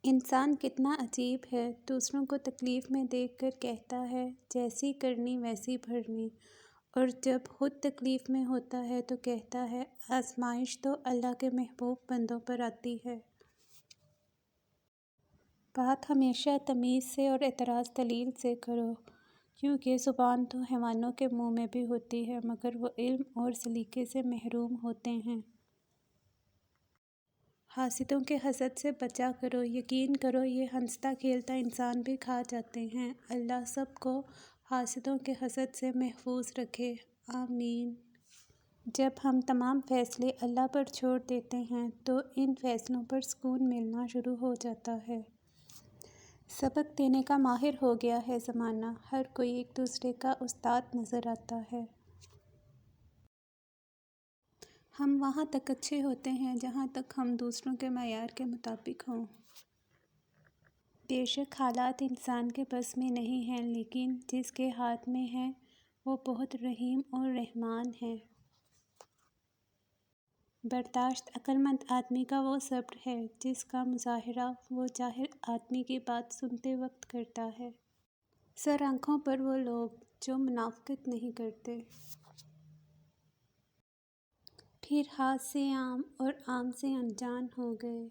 انسان کتنا عجیب ہے، دوسروں کو تکلیف میں دیکھ کر کہتا ہے جیسی کرنی ویسی بھرنی، اور جب خود تکلیف میں ہوتا ہے تو کہتا ہے آزمائش تو اللہ کے محبوب بندوں پر آتی ہے۔ بات ہمیشہ تمیز سے اور اعتراض دلیل سے کرو، کیونکہ زبان تو حیوانوں کے منہ میں بھی ہوتی ہے مگر وہ علم اور سلیقے سے محروم ہوتے ہیں۔ حاسدوں کے حسد سے بچا کرو، یقین کرو یہ ہنستا کھیلتا انسان بھی کھا جاتے ہیں۔ اللہ سب کو حاسدوں کے حسد سے محفوظ رکھے، آمین۔ جب ہم تمام فیصلے اللہ پر چھوڑ دیتے ہیں تو ان فیصلوں پر سکون ملنا شروع ہو جاتا ہے۔ سبق دینے کا ماہر ہو گیا ہے زمانہ، ہر کوئی ایک دوسرے کا استاد نظر آتا ہے۔ ہم وہاں تک اچھے ہوتے ہیں جہاں تک ہم دوسروں کے معیار کے مطابق ہوں۔ بے شک حالات انسان کے بس میں نہیں ہیں، لیکن جس کے ہاتھ میں ہیں وہ بہت رحیم اور رحمان ہے۔ برداشت عقلمند آدمی کا وہ صبر ہے جس کا مظاہرہ وہ جاہل آدمی کی بات سنتے وقت کرتا ہے۔ سر آنکھوں پر وہ لوگ جو منافقت نہیں کرتے۔ پھر ہاتھ سے عام اور عام سے انجان ہو گئے۔